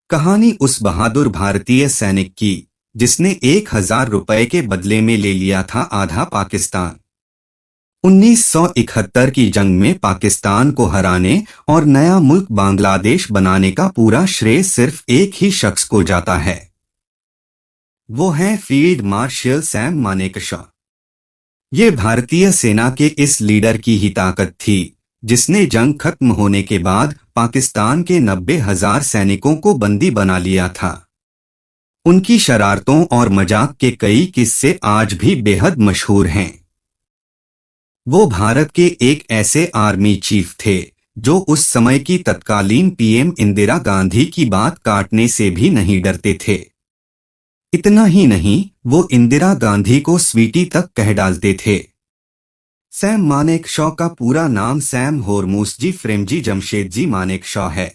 कहानी उस बहादुर भारतीय सैनिक की जिसने 1,000 रुपए के बदले में ले लिया था आधा पाकिस्तान। 1971 की जंग में पाकिस्तान को हराने और नया मुल्क बांग्लादेश बनाने का पूरा श्रेय सिर्फ एक ही शख्स को जाता है। वो है फील्ड मार्शल सैम मानेकशॉ। ये भारतीय सेना के इस लीडर की ही ताकत थी जिसने जंग खत्म होने के बाद पाकिस्तान के 90,000 सैनिकों को बंदी बना लिया था। उनकी शरारतों और मजाक के कई किस्से आज भी बेहद मशहूर हैं। वो भारत के एक ऐसे आर्मी चीफ थे जो उस समय की तत्कालीन पीएम इंदिरा गांधी की बात काटने से भी नहीं डरते थे। इतना ही नहीं, वो इंदिरा गांधी को स्वीटी तक कह डालते थे। सैम मानेकशॉ का पूरा नाम सैम होरमुसजी फ्रेमजी जमशेदजी मानेकशॉ है।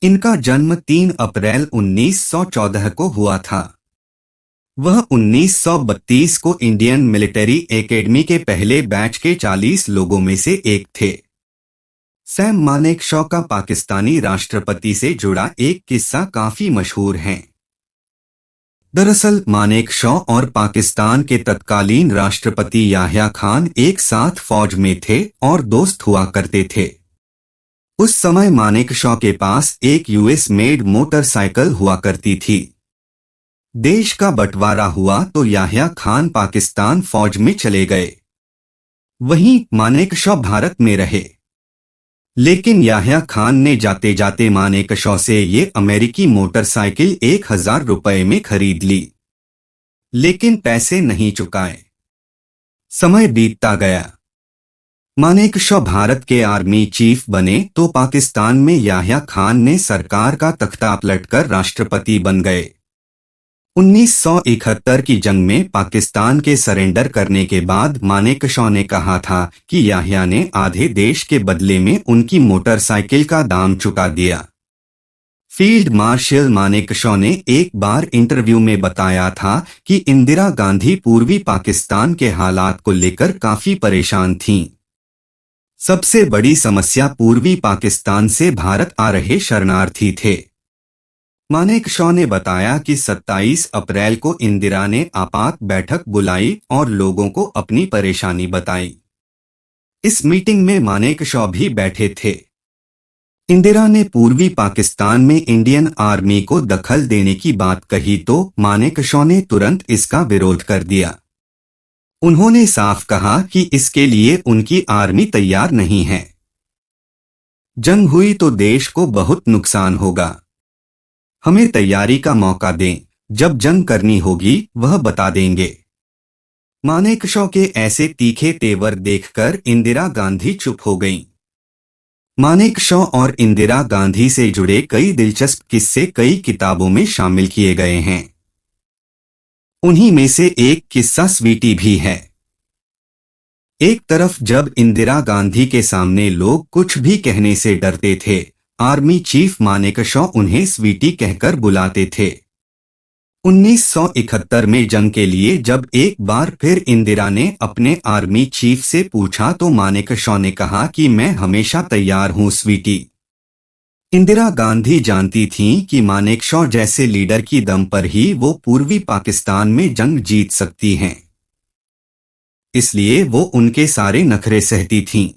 इनका जन्म 3 अप्रैल 1914 को हुआ था। वह 1932 को इंडियन मिलिट्री एकेडमी के पहले बैच के 40 लोगों में से एक थे। सैम मानेकशॉ का पाकिस्तानी राष्ट्रपति से जुड़ा एक किस्सा काफी मशहूर है। दरअसल मानेकशॉ और पाकिस्तान के तत्कालीन राष्ट्रपति याह्या खान एक साथ फौज में थे और दोस्त हुआ करते थे। उस समय मानेकशॉ के पास एक यूएस मेड मोटरसाइकिल हुआ करती थी। देश का बंटवारा हुआ तो याह्या खान पाकिस्तान फौज में चले गए। वहीं मानेकशॉ भारत में रहे। लेकिन याह्या खान ने जाते जाते मानेकशॉ से ये अमेरिकी मोटरसाइकिल 1,000 रुपए में खरीद ली, लेकिन पैसे नहीं चुकाए। समय बीतता गया। मानेकशॉ भारत के आर्मी चीफ बने तो पाकिस्तान में याह्या खान ने सरकार का तख्ता पलटकर राष्ट्रपति बन गए। 1971 की जंग में पाकिस्तान के सरेंडर करने के बाद मानेकशॉ ने कहा था कि याह्या ने आधे देश के बदले में उनकी मोटरसाइकिल का दाम चुका दिया। फील्ड मार्शल मानेकशॉ ने एक बार इंटरव्यू में बताया था कि इंदिरा गांधी पूर्वी पाकिस्तान के हालात को लेकर काफी परेशान थीं। सबसे बड़ी समस्या पूर्वी पाकिस्तान से भारत आ रहे शरणार्थी थे। मानेकशॉ ने बताया कि 27 अप्रैल को इंदिरा ने आपात बैठक बुलाई और लोगों को अपनी परेशानी बताई। इस मीटिंग में मानेकशॉ भी बैठे थे। इंदिरा ने पूर्वी पाकिस्तान में इंडियन आर्मी को दखल देने की बात कही तो मानेकशॉ ने तुरंत इसका विरोध कर दिया। उन्होंने साफ कहा कि इसके लिए उनकी आर्मी तैयार नहीं है। जंग हुई तो देश को बहुत नुकसान होगा। हमें तैयारी का मौका दें, जब जंग करनी होगी वह बता देंगे। मानेकशॉ के ऐसे तीखे तेवर देखकर इंदिरा गांधी चुप हो गईं। मानेकशॉ और इंदिरा गांधी से जुड़े कई दिलचस्प किस्से कई किताबों में शामिल किए गए हैं। उन्हीं में से एक किस्सा स्वीटी भी है। एक तरफ जब इंदिरा गांधी के सामने लोग कुछ भी कहने से डरते थे, आर्मी चीफ मानेकशॉ उन्हें स्वीटी कहकर बुलाते थे। 1971 में जंग के लिए जब एक बार फिर इंदिरा ने अपने आर्मी चीफ से पूछा तो मानेकशॉ ने कहा कि मैं हमेशा तैयार हूं स्वीटी। इंदिरा गांधी जानती थीं कि मानेकशॉ जैसे लीडर की दम पर ही वो पूर्वी पाकिस्तान में जंग जीत सकती हैं। इसलिए वो उनके सारे नखरे सहती थीं।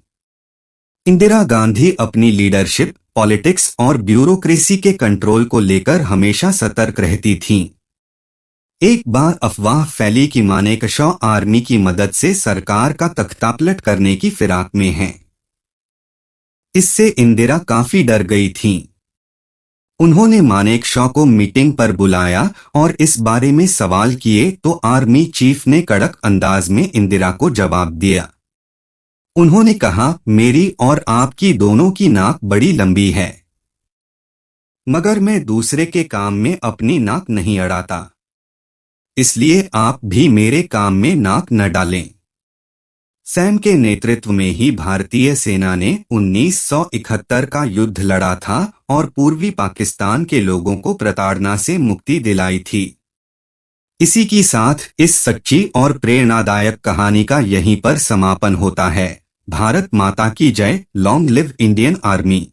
इंदिरा गांधी अपनी लीडरशिप, पॉलिटिक्स और ब्यूरोक्रेसी के कंट्रोल को लेकर हमेशा सतर्क रहती थीं। एक बार अफवाह फैली कि मानेकशॉ आर्मी की मदद से सरकार का तख्तापलट करने की फिराक में हैं। इससे इंदिरा काफी डर गई थीं। उन्होंने मानेकशॉ को मीटिंग पर बुलाया और इस बारे में सवाल किए तो आर्मी चीफ ने कड़क अंदाज में इंदिरा को जवाब दिया। उन्होंने कहा, मेरी और आपकी दोनों की नाक बड़ी लंबी है, मगर मैं दूसरे के काम में अपनी नाक नहीं अड़ाता, इसलिए आप भी मेरे काम में नाक न डालें। सैम के नेतृत्व में ही भारतीय सेना ने 1971 का युद्ध लड़ा था और पूर्वी पाकिस्तान के लोगों को प्रताड़ना से मुक्ति दिलाई थी। इसी के साथ इस सच्ची और प्रेरणादायक कहानी का यहीं पर समापन होता है। भारत माता की जय। Long live Indian army.